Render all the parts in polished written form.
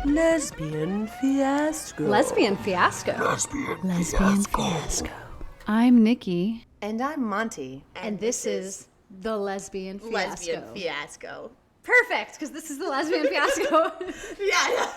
Lesbian fiasco. Lesbian fiasco. Lesbian fiasco. I'm Nikki. And I'm Monte. And this is the Lesbian Fiasco. Lesbian Fiasco. Perfect, because this is the Lesbian Fiasco. Yeah.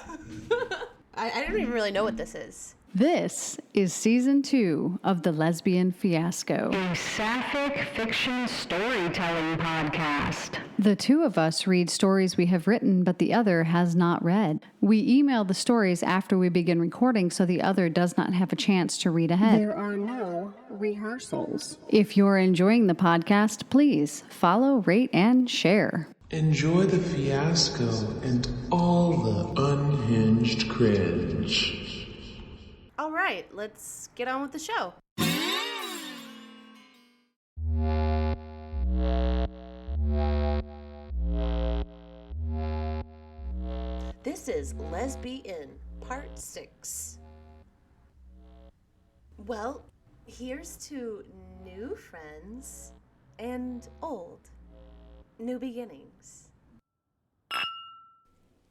I don't even really know what this is. This is season 2 of the Lesbian Fiasco, a sapphic fiction storytelling podcast. The two of us read stories we have written, but the other has not read. We email the stories after we begin recording so the other does not have a chance to read ahead. There are no rehearsals. If you're enjoying the podcast, please follow, rate, and share. Enjoy the fiasco and all the unhinged cringe. All right, let's get on with the show. This is Lesbian Part 6. Well, here's to new friends and old. New beginnings.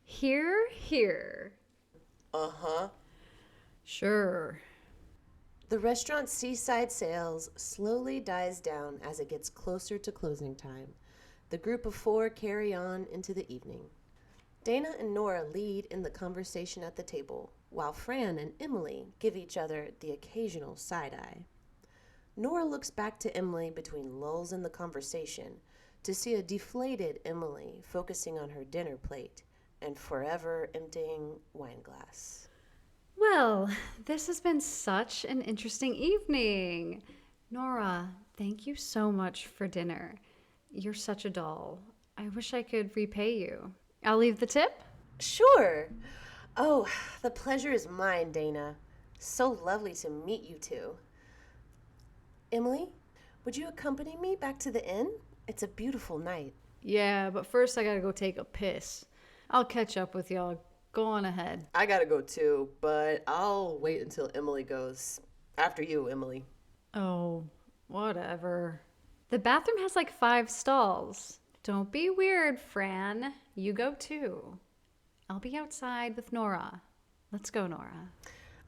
Hear, hear. Uh-huh. Sure. The restaurant's seaside sales slowly dies down as it gets closer to closing time. The group of 4 carry on into the evening. Dana and Nora lead in the conversation at the table, while Fran and Emily give each other the occasional side-eye. Nora looks back to Emily between lulls in the conversation to see a deflated Emily focusing on her dinner plate and forever emptying wine glass. Well, this has been such an interesting evening. Nora, thank you so much for dinner. You're such a doll. I wish I could repay you. I'll leave the tip? Sure. Oh, the pleasure is mine, Dana. So lovely to meet you two. Emily, would you accompany me back to the inn? It's a beautiful night. Yeah, but first I gotta go take a piss. I'll catch up with y'all. Go on ahead. I gotta go too, but I'll wait until Emily goes. After you, Emily. Oh, whatever. The bathroom has like 5 stalls. Don't be weird, Fran. You go too. I'll be outside with Nora. Let's go, Nora.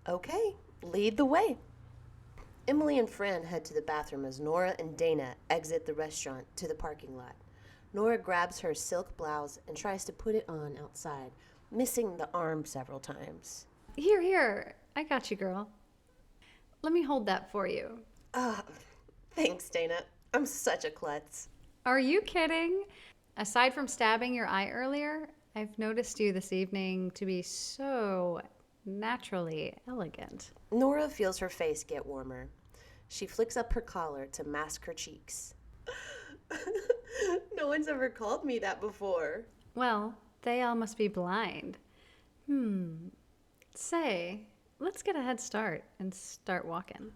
Okay, lead the way. Emily and Fran head to the bathroom as Nora and Dana exit the restaurant to the parking lot. Nora grabs her silk blouse and tries to put it on outside, missing the arm several times. Here. I got you, girl. Let me hold that for you. Thanks, Dana. I'm such a klutz. Are you kidding? Aside from stabbing your eye earlier, I've noticed you this evening to be so naturally elegant. Nora feels her face get warmer. She flicks up her collar to mask her cheeks. No one's ever called me that before. Well, they all must be blind. Say, let's get a head start and start walking.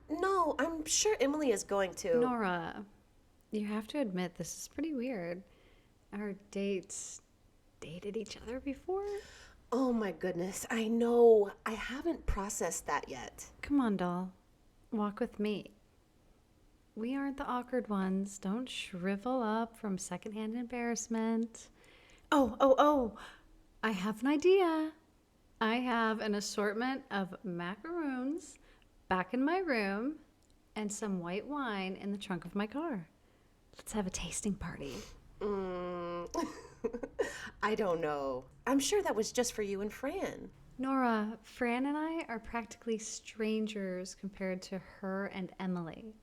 No, I'm sure Emily is going to. Nora, you have to admit this is pretty weird. Our dates dated each other before? Oh my goodness, I know. I haven't processed that yet. Come on, doll. Walk with me. We aren't the awkward ones. Don't shrivel up from secondhand embarrassment. Oh. I have an idea. I have an assortment of macaroons back in my room and some white wine in the trunk of my car. Let's have a tasting party. I don't know. I'm sure that was just for you and Fran. Nora, Fran and I are practically strangers compared to her and Emily.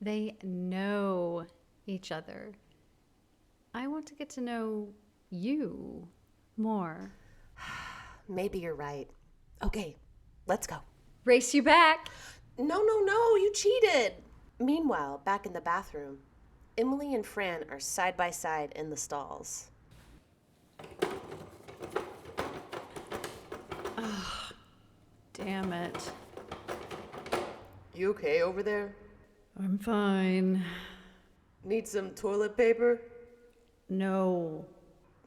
They know each other. I want to get to know you more. Maybe you're right. Okay, let's go. Race you back. No, you cheated. Meanwhile, back in the bathroom, Emily and Fran are side by side in the stalls. Damn it. You okay over there? I'm fine. Need some toilet paper? No.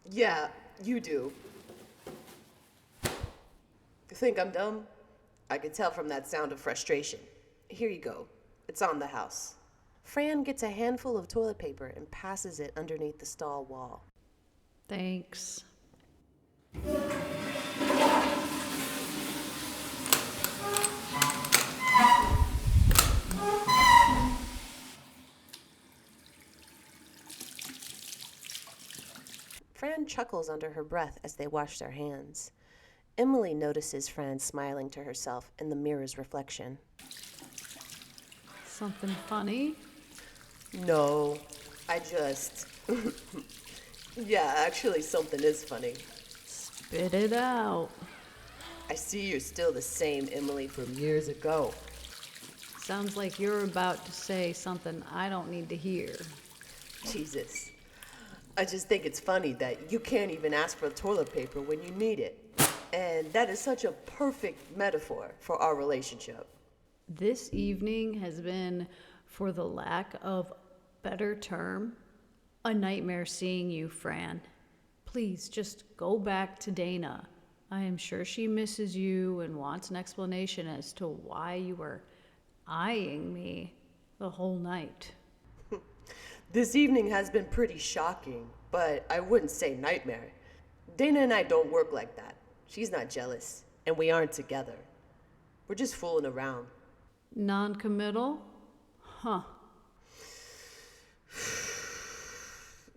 Yeah, you do. You think I'm dumb? I could tell from that sound of frustration. Here you go. It's on the house. Fran gets a handful of toilet paper and passes it underneath the stall wall. Thanks. Fran chuckles under her breath as they wash their hands. Emily notices Fran smiling to herself in the mirror's reflection. Something funny? No, I just... Yeah, actually something is funny. Spit it out. I see you're still the same Emily from years ago. Sounds like you're about to say something I don't need to hear. Jesus. I just think it's funny that you can't even ask for toilet paper when you need it. And that is such a perfect metaphor for our relationship. This evening has been, for the lack of better term, a nightmare seeing you, Fran. Please just go back to Dana. I am sure she misses you and wants an explanation as to why you were eyeing me the whole night. This evening has been pretty shocking, but I wouldn't say nightmare. Dana and I don't work like that. She's not jealous, and we aren't together. We're just fooling around. Non-committal? Huh.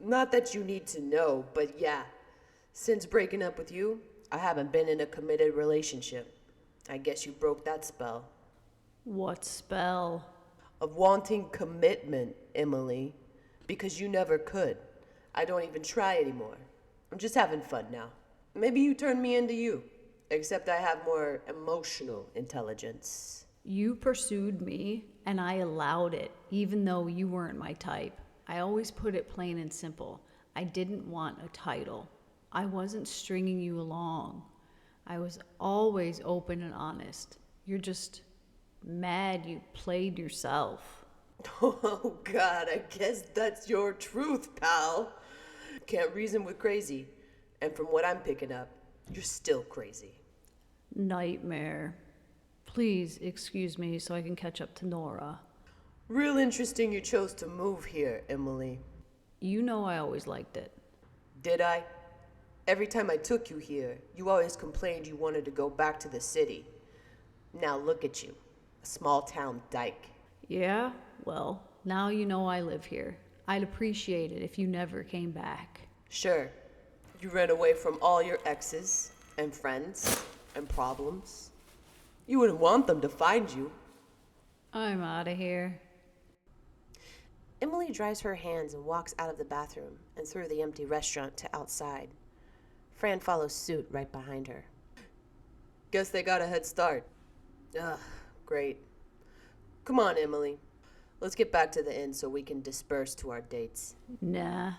Not that you need to know, but yeah. Since breaking up with you, I haven't been in a committed relationship. I guess you broke that spell. What spell? Of wanting commitment, Emily. Because you never could. I don't even try anymore. I'm just having fun now. Maybe you turned me into you. Except I have more emotional intelligence. You pursued me, and I allowed it, even though you weren't my type. I always put it plain and simple. I didn't want a title. I wasn't stringing you along. I was always open and honest. You're just mad you played yourself. Oh, God, I guess that's your truth, pal. Can't reason with crazy. And from what I'm picking up, you're still crazy. Nightmare. Please excuse me so I can catch up to Nora. Real interesting you chose to move here, Emily. You know I always liked it. Did I? Every time I took you here, you always complained you wanted to go back to the city. Now look at you, a small town dyke. Yeah? Well, now you know I live here. I'd appreciate it if you never came back. Sure, you ran away from all your exes and friends and problems. You wouldn't want them to find you. I'm out of here. Emily dries her hands and walks out of the bathroom and through the empty restaurant to outside. Fran follows suit right behind her. Guess they got a head start. Ugh, great. Come on, Emily. Let's get back to the inn so we can disperse to our dates. Nah.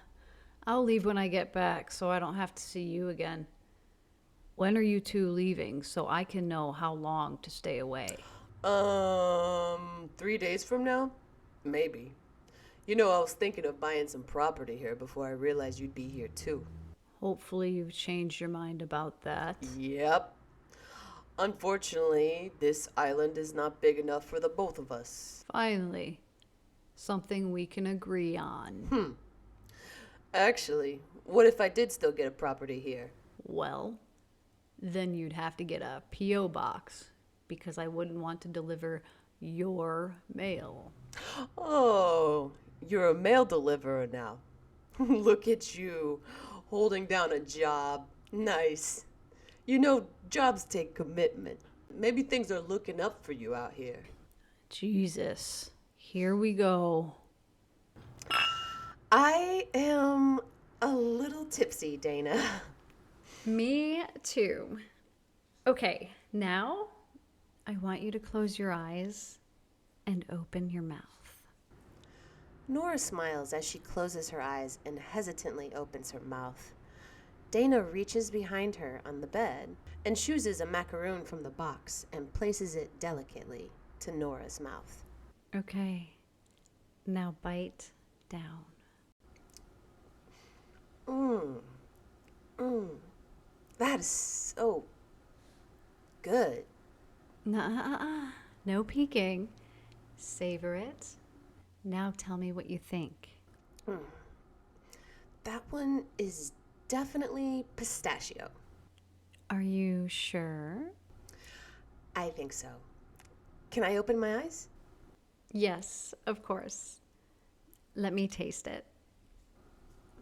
I'll leave when I get back so I don't have to see you again. When are you two leaving so I can know how long to stay away? 3 days from now? Maybe. You know, I was thinking of buying some property here before I realized you'd be here too. Hopefully you've changed your mind about that. Yep. Unfortunately, this island is not big enough for the both of us. Finally. Something we can agree on. Actually, what if I did still get a property here? Well, then you'd have to get a P.O. box because I wouldn't want to deliver your mail. Oh, you're a mail deliverer now. Look at you, holding down a job. Nice. You know, jobs take commitment. Maybe things are looking up for you out here. Jesus. Here we go. I am a little tipsy, Dana. Me too. Okay, now I want you to close your eyes and open your mouth. Nora smiles as she closes her eyes and hesitantly opens her mouth. Dana reaches behind her on the bed and chooses a macaroon from the box and places it delicately to Nora's mouth. Okay, now bite down. That is so good. Nuh-uh. No peeking. Savor it. Now tell me what you think. That one is definitely pistachio. Are you sure? I think so. Can I open my eyes? Yes, of course. Let me taste it.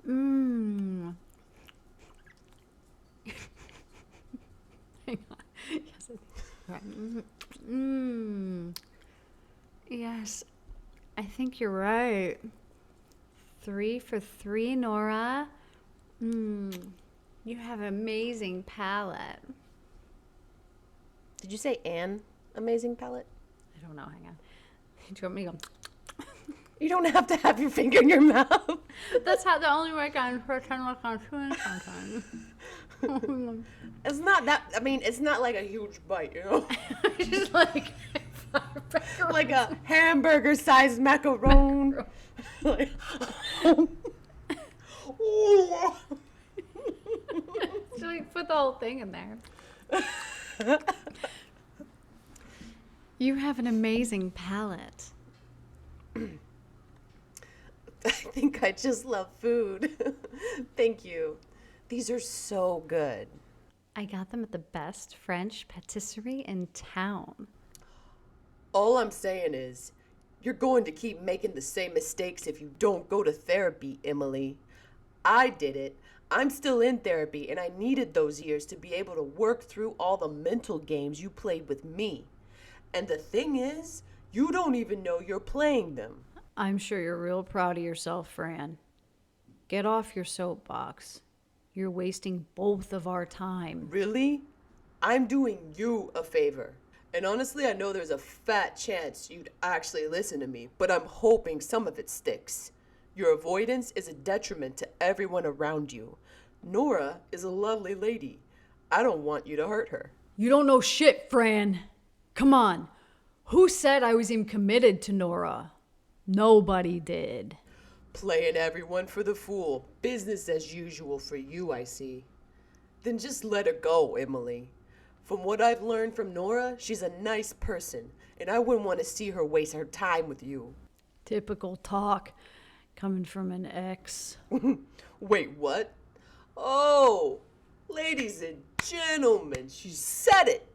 Mmm. Hang on. Yes. Mmm. Yes, I think you're right. 3 for 3, Nora. You have an amazing palate. Did you say an amazing palate? I don't know. Hang on. Do you want me to go? You don't have to have your finger in your mouth. That's how the only way I can pretend like I'm chewing sometimes. It's not that, I mean, it's not like a huge bite, you know? Just like Like a hamburger-sized macaron. Like, so we put the whole thing in there. You have an amazing palate. I think I just love food. Thank you. These are so good. I got them at the best French patisserie in town. All I'm saying is, you're going to keep making the same mistakes if you don't go to therapy, Emily. I did it. I'm still in therapy, and I needed those years to be able to work through all the mental games you played with me. And the thing is, you don't even know you're playing them. I'm sure you're real proud of yourself, Fran. Get off your soapbox. You're wasting both of our time. Really? I'm doing you a favor. And honestly, I know there's a fat chance you'd actually listen to me, but I'm hoping some of it sticks. Your avoidance is a detriment to everyone around you. Nora is a lovely lady. I don't want you to hurt her. You don't know shit, Fran. Come on. Who said I was even committed to Nora? Nobody did. Playing everyone for the fool. Business as usual for you, I see. Then just let her go, Emily. From what I've learned from Nora, she's a nice person, and I wouldn't want to see her waste her time with you. Typical talk coming from an ex. Wait, what? Oh, ladies and gentlemen, she said it.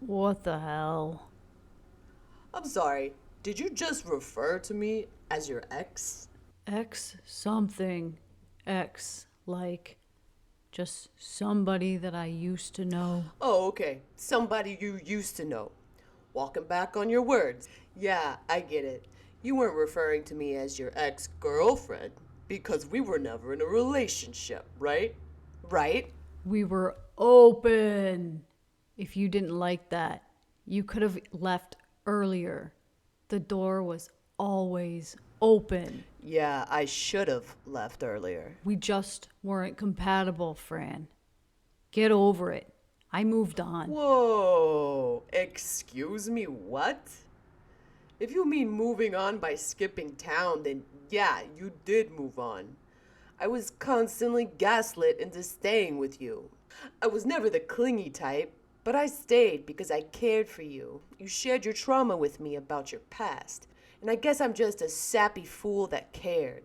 What the hell? I'm sorry, did you just refer to me as your ex? Ex something. Ex like just somebody that I used to know. Oh, okay. Somebody you used to know. Walking back on your words. Yeah, I get it. You weren't referring to me as your ex-girlfriend because we were never in a relationship, right? Right? We were open. If you didn't like that, you could have left earlier. The door was always open. Yeah, I should have left earlier. We just weren't compatible, Fran. Get over it. I moved on. Whoa, excuse me, what? If you mean moving on by skipping town, then yeah, you did move on. I was constantly gaslit into staying with you. I was never the clingy type, but I stayed because I cared for you. You shared your trauma with me about your past, and I guess I'm just a sappy fool that cared.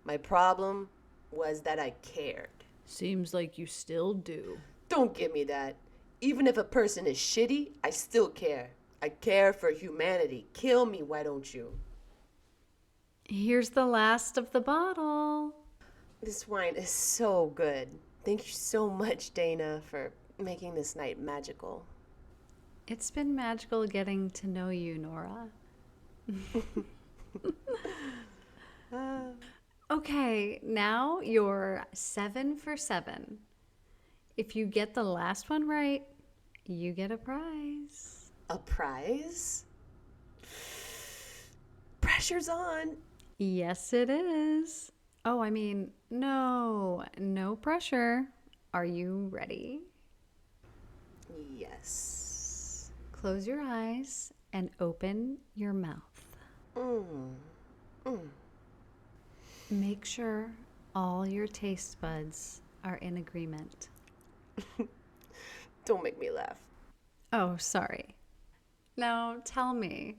My problem was that I cared. Seems like you still do. Don't give me that. Even if a person is shitty, I still care. I care for humanity. Kill me, why don't you? Here's the last of the bottle. This wine is so good. Thank you so much, Dana, for making this night magical. It's been magical getting to know you, Nora. Okay, now you're 7 for 7. If you get the last one right, you get a prize. A prize? Pressure's on. Yes, it is. Oh, no pressure. Are you ready? Yes. Close your eyes and open your mouth. Make sure all your taste buds are in agreement. Don't make me laugh. Oh, sorry. Now tell me,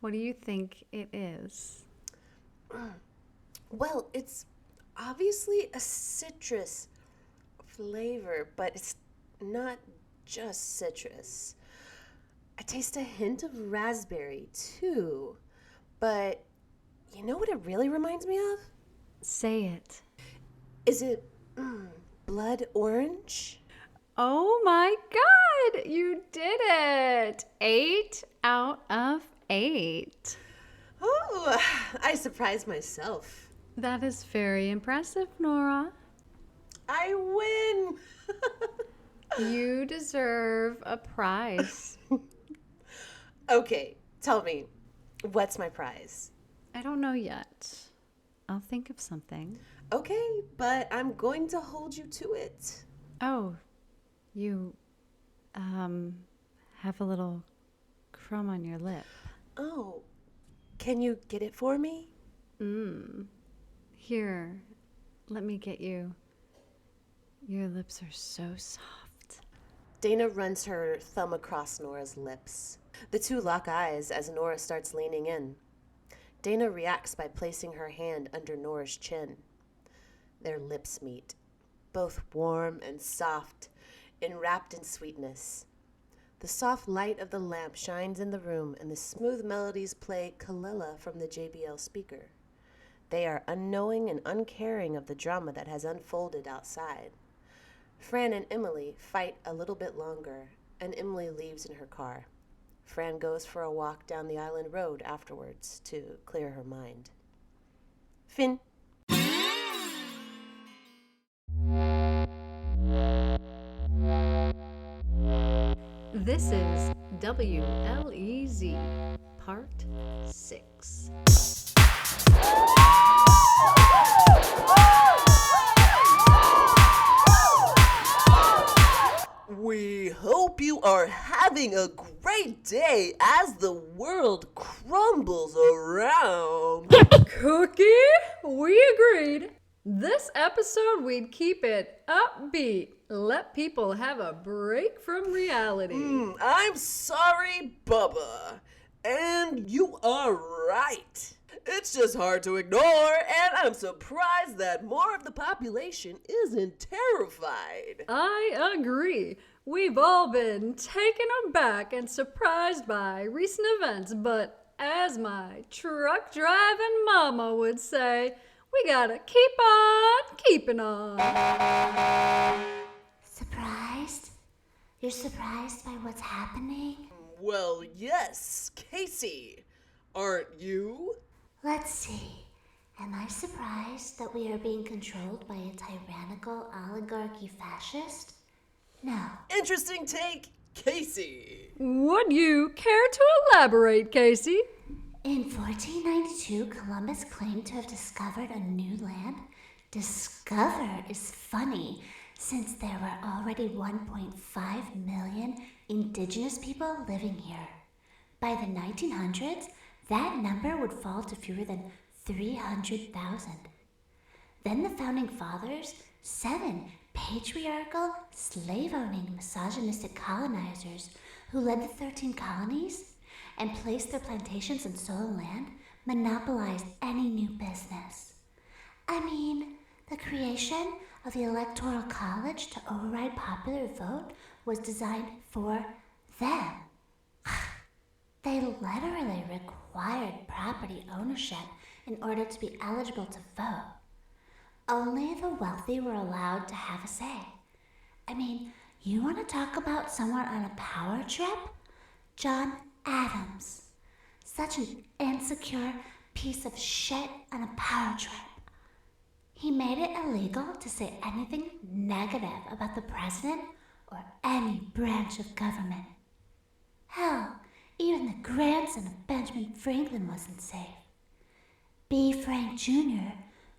what do you think it is? Well, it's obviously a citrus flavor, but it's not just citrus. I taste a hint of raspberry, too. But you know what it really reminds me of? Say it. Is it blood orange? Oh my God, you did it! 8 out of 8. Oh, I surprised myself. That is very impressive, Nora. I win! You deserve a prize. Okay, tell me, what's my prize? I don't know yet. I'll think of something. Okay, but I'm going to hold you to it. Oh, you, have a little crumb on your lip. Oh, can you get it for me? Here, let me get you. Your lips are so soft. Dana runs her thumb across Nora's lips. The two lock eyes as Nora starts leaning in. Dana reacts by placing her hand under Nora's chin. Their lips meet, both warm and soft, enwrapped in sweetness. The soft light of the lamp shines in the room, and the smooth melodies play Kalila from the JBL speaker. They are unknowing and uncaring of the drama that has unfolded outside. Fran and Emily fight a little bit longer, and Emily leaves in her car. Fran goes for a walk down the island road afterwards to clear her mind. Finn. This is WLEZ, Part 6. We hope you are having a great day as the world crumbles around. Cookie, we agreed. This episode, we'd keep it upbeat. Let people have a break from reality. I'm sorry, Bubba. And you are right. It's just hard to ignore, and I'm surprised that more of the population isn't terrified. I agree. We've all been taken aback and surprised by recent events, but as my truck driving mama would say, we gotta keep on keeping on. Surprised? You're surprised by what's happening? Well, yes, Casey. Aren't you? Let's see. Am I surprised that we are being controlled by a tyrannical oligarchy fascist? No. Interesting take, Casey. Would you care to elaborate, Casey? In 1492, Columbus claimed to have discovered a new land. Discover is funny, since there were already 1.5 million indigenous people living here. By the 1900s, that number would fall to fewer than 300,000. Then the Founding Fathers, 7 patriarchal, slave-owning, misogynistic colonizers who led the 13 colonies and placed their plantations on stolen land, monopolized any new business. I mean, the creation of the Electoral College to override popular vote was designed for them. They literally required property ownership in order to be eligible to vote. Only the wealthy were allowed to have a say. I mean, you want to talk about someone on a power trip? John Adams. Such an insecure piece of shit on a power trip. He made it illegal to say anything negative about the president or any branch of government. Hell, even the grandson of Benjamin Franklin wasn't safe. B. Frank Jr.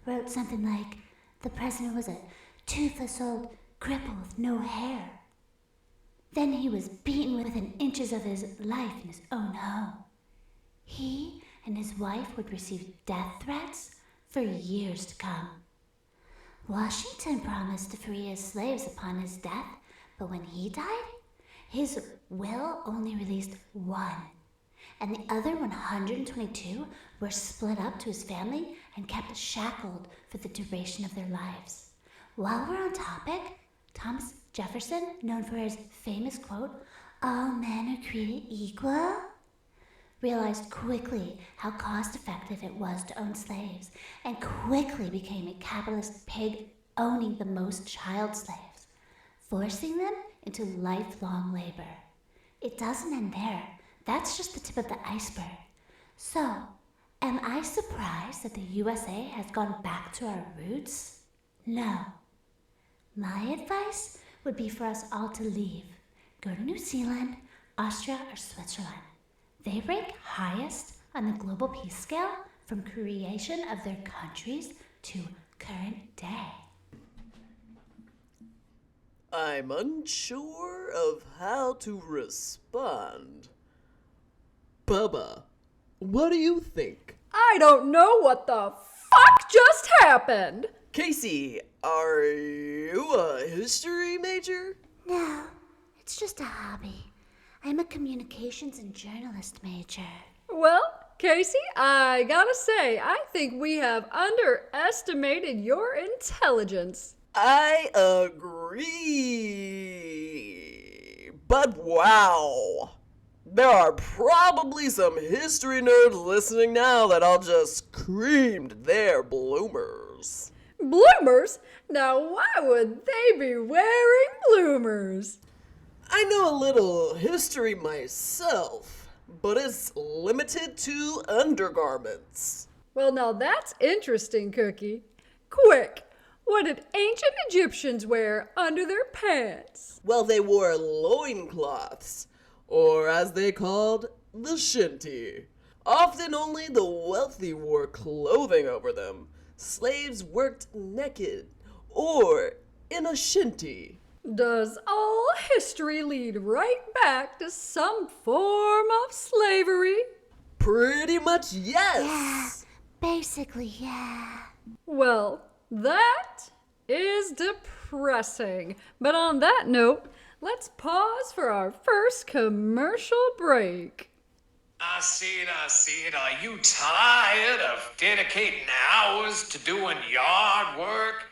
wrote something like, the president was a toothless old cripple with no hair. Then he was beaten within inches of his life in his own home. He and his wife would receive death threats for years to come. Washington promised to free his slaves upon his death, but when he died, his will only released one, and the other 122 were split up to his family and kept shackled for the duration of their lives. While we're on topic, Thomas Jefferson, known for his famous quote, "All men are created equal," realized quickly how cost-effective it was to own slaves, and quickly became a capitalist pig owning the most child slaves, forcing them into lifelong labor. It doesn't end there. That's just the tip of the iceberg. So, am I surprised that the USA has gone back to our roots? No. My advice would be for us all to leave. Go to New Zealand, Austria, or Switzerland. They rank highest on the global peace scale from creation of their countries to current day. I'm unsure of how to respond. Bubba, what do you think? I don't know what the fuck just happened. Casey, are you a history major? No, it's just a hobby. I'm a communications and journalist major. Well, Casey, I gotta say, I think we have underestimated your intelligence. I agree. But wow. There are probably some history nerds listening now that all just creamed their bloomers. Bloomers? Now why would they be wearing bloomers? I know a little history myself, but it's limited to undergarments. Well, now that's interesting, Cookie. Quick, what did ancient Egyptians wear under their pants? Well, they wore loincloths, or as they called, the shinty. Often only the wealthy wore clothing over them. Slaves worked naked, or in a shinty. Does all history lead right back to some form of slavery? Pretty much yes. Basically, yeah. Well, that is depressing. But on that note, let's pause for our first commercial break. I see it. Are you tired of dedicating hours to doing yard work?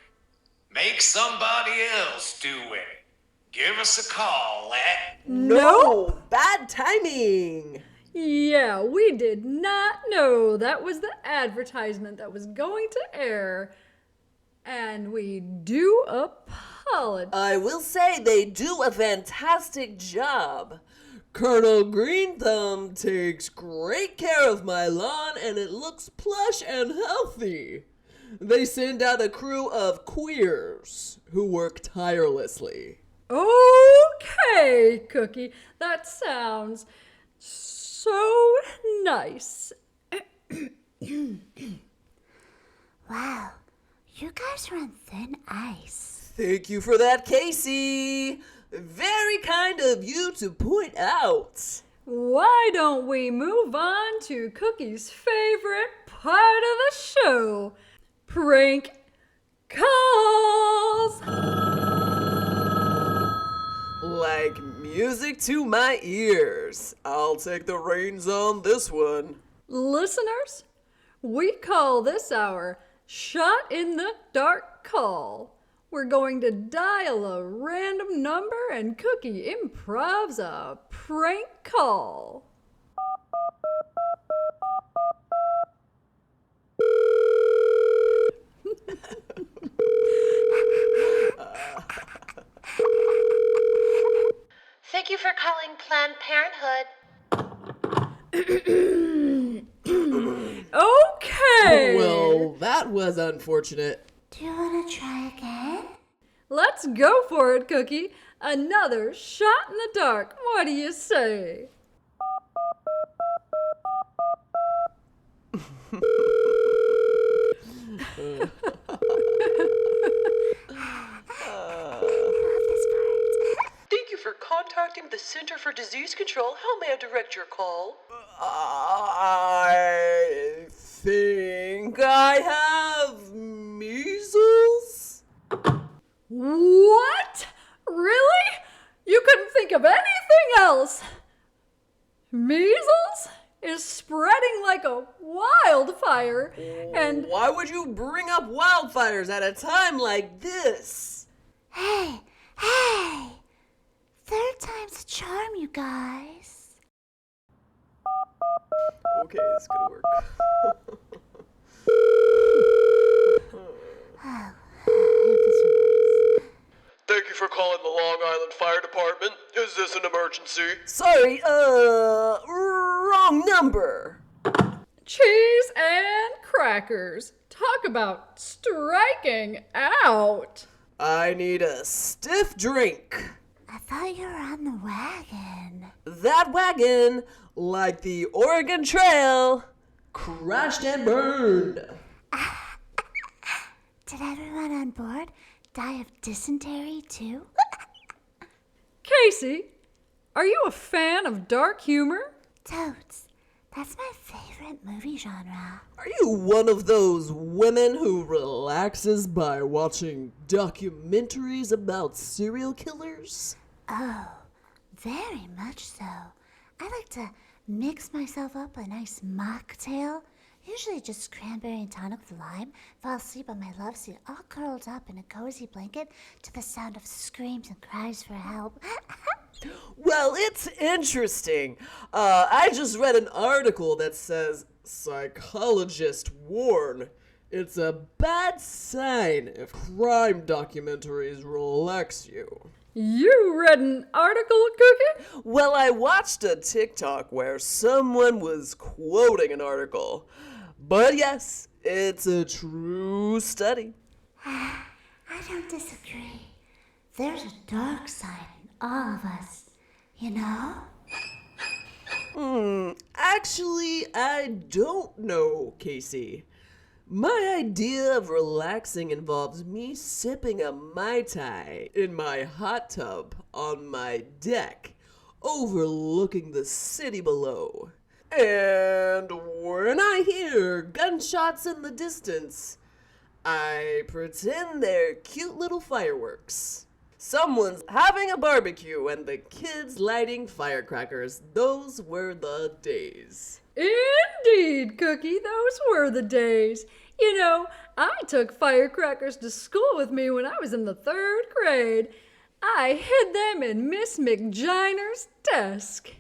Make somebody else do it. Give us a call at... No, bad timing. Yeah, we did not know that was the advertisement that was going to air. And we do apologize. I will say they do a fantastic job. Colonel Green Thumb takes great care of my lawn and it looks plush and healthy. They send out a crew of queers who work tirelessly. Okay, Cookie, that sounds so nice. Wow, you guys are on thin ice. Thank you for that, Casey. Very kind of you to point out. Why don't we move on to Cookie's favorite part of the show? Prank calls! Like music to my ears. I'll take the reins on this one. Listeners, we call this our Shot in the Dark call. We're going to dial a random number and Cookie improvs a prank call. Thank you for calling Planned Parenthood. Okay. Well, that was unfortunate. Do you want to try again? Let's go for it, Cookie. Another shot in the dark. What do you say? Thank you for contacting the Center for Disease Control. How may I direct your call? I think I have measles. What? Really? You couldn't think of anything else? Measles is spreading like a wildfire, and Why would you bring up wildfires at a time like this? Hey, guys. Okay, it's gonna work. Thank you for calling the Long Island Fire Department. Is this an emergency? Sorry, wrong number. Cheese and crackers. Talk about striking out. I need a stiff drink. I thought you were on the wagon. That wagon, like the Oregon Trail, crashed and burned. Did everyone on board die of dysentery too? Casey, are you a fan of dark humor? Totes. That's my favorite movie genre. Are you one of those women who relaxes by watching documentaries about serial killers? Oh, very much so. I like to mix myself up a nice mocktail, usually just cranberry and tonic with lime, fall asleep on my love seat all curled up in a cozy blanket to the sound of screams and cries for help. Well, it's interesting. I just read an article that says psychologists warn it's a bad sign if crime documentaries relax you. You read an article, Cookie? Well, I watched a TikTok where someone was quoting an article. But yes, it's a true study. I don't disagree. There's a dark side in all of us, you know? Actually, I don't know, Casey. My idea of relaxing involves me sipping a Mai Tai in my hot tub on my deck, overlooking the city below. And when I hear gunshots in the distance, I pretend they're cute little fireworks. Someone's having a barbecue and the kids lighting firecrackers. Those were the days. Indeed, Cookie, those were the days. You know, I took firecrackers to school with me when I was in the 3rd grade. I hid them in Miss McGiner's desk.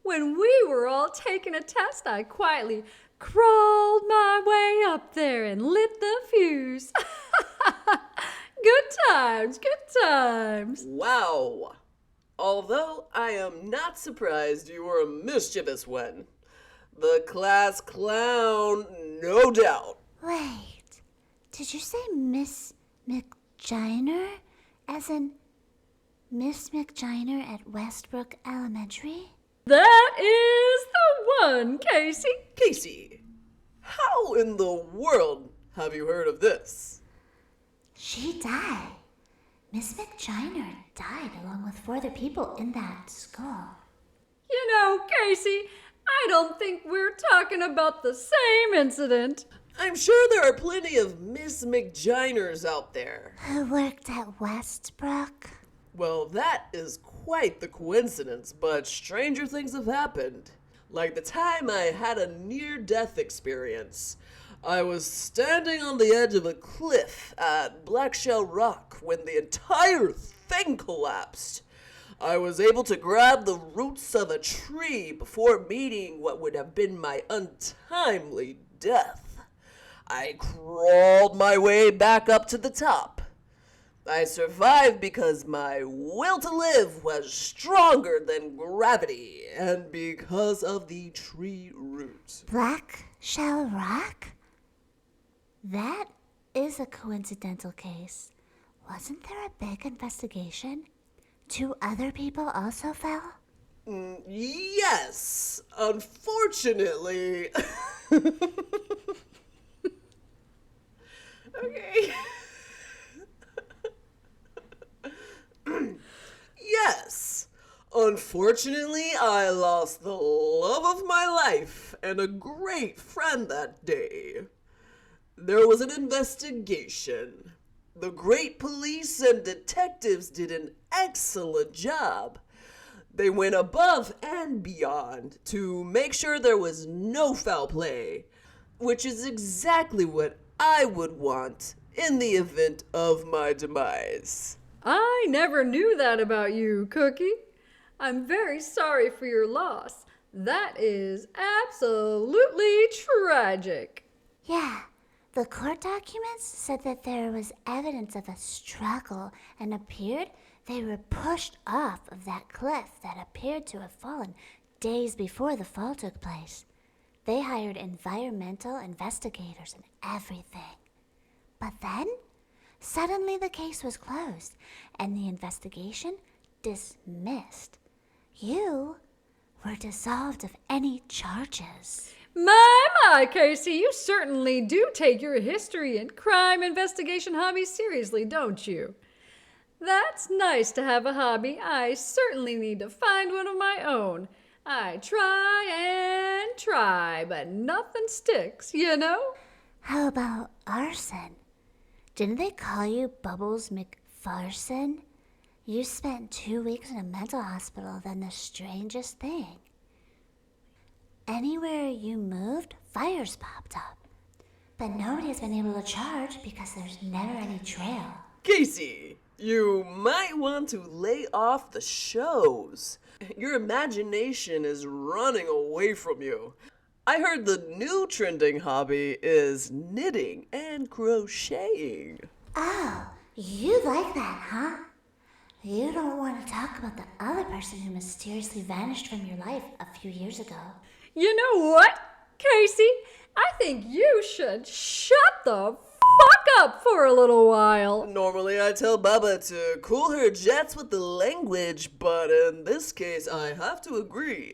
When we were all taking a test, I quietly crawled my way up there and lit the fuse. Good times, good times. Wow. Although I am not surprised you were a mischievous one. The class clown, no doubt. Wait, did you say Miss McGiner? As in Miss McGiner at Westbrook Elementary? That is the one, Casey. Casey, how in the world have you heard of this? She died. Miss McGiner died along with 4 other people in that school. You know, Casey, I don't think we're talking about the same incident. I'm sure there are plenty of Miss McGiners out there. Who worked at Westbrook? Well, that is quite the coincidence, but stranger things have happened. Like the time I had a near-death experience. I was standing on the edge of a cliff at Black Shell Rock when the entire thing collapsed. I was able to grab the roots of a tree before meeting what would have been my untimely death. I crawled my way back up to the top. I survived because my will to live was stronger than gravity and because of the tree roots. Black Shell Rock? That is a coincidental case. Wasn't there a big investigation? 2 other people also fell? Yes, unfortunately. Okay. Yes. Unfortunately, I lost the love of my life and a great friend that day. There was an investigation. The great police and detectives did an excellent job. They went above and beyond to make sure there was no foul play, which is exactly what I would want in the event of my demise. I never knew that about you, Cookie. I'm very sorry for your loss. That is absolutely tragic. Yeah, the court documents said that there was evidence of a struggle and appeared they were pushed off of that cliff that appeared to have fallen days before the fall took place. They hired environmental investigators and everything. But then, suddenly the case was closed and the investigation dismissed. You were dissolved of any charges. My, Casey, you certainly do take your history and crime investigation hobby seriously, don't you? That's nice to have a hobby. I certainly need to find one of my own. I try and try, but nothing sticks, you know? How about arson? Didn't they call you Bubbles McPherson? You spent 2 weeks in a mental hospital, then the strangest thing. Anywhere you moved, fires popped up. But nobody has been able to charge because there's never any trail. Casey, you might want to lay off the shows. Your imagination is running away from you. I heard the new trending hobby is knitting and crocheting. Oh, you like that, huh? You don't want to talk about the other person who mysteriously vanished from your life a few years ago. You know what, Casey? I think you should shut the fuck up for a little while. Normally I tell Bubba to cool her jets with the language, but in this case I have to agree.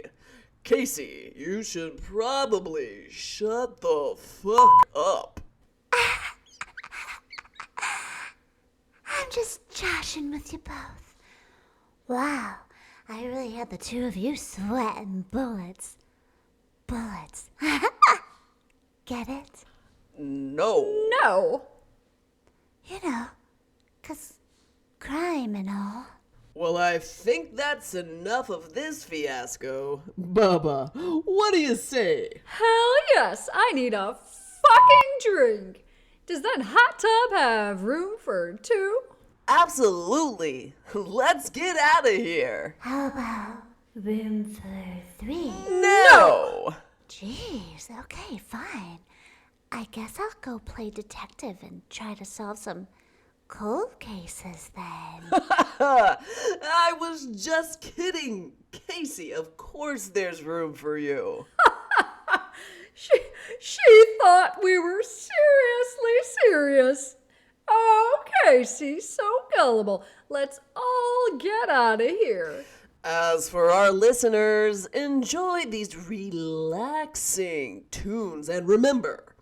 Casey, you should probably shut the fuck up. I'm just joshing with you both. Wow, I really had the two of you sweating bullets. Bullets. Get it? No. No. You know, 'cause crime and all. Well, I think that's enough of this fiasco. Bubba, what do you say? Hell yes, I need a fucking drink. Does that hot tub have room for two? Absolutely. Let's get out of here. How about room for 3? No! Jeez, okay, fine. I guess I'll go play detective and try to solve some cold cases then. I was just kidding. Casey, of course there's room for you. She thought we were seriously serious. Oh, Casey, so gullible. Let's all get out of here. As for our listeners, enjoy these relaxing tunes and remember,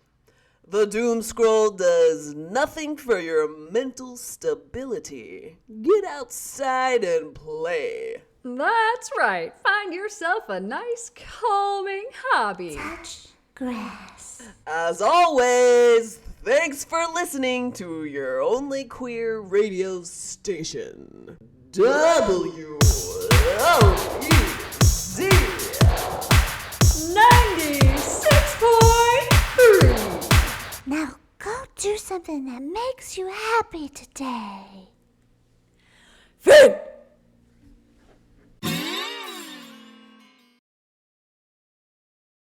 the doom scroll does nothing for your mental stability. Get outside and play. That's right. Find yourself a nice, calming hobby. Touch grass. As always, thanks for listening to your only queer radio station, WLEZ 96.3. Now go do something that makes you happy today. Fit!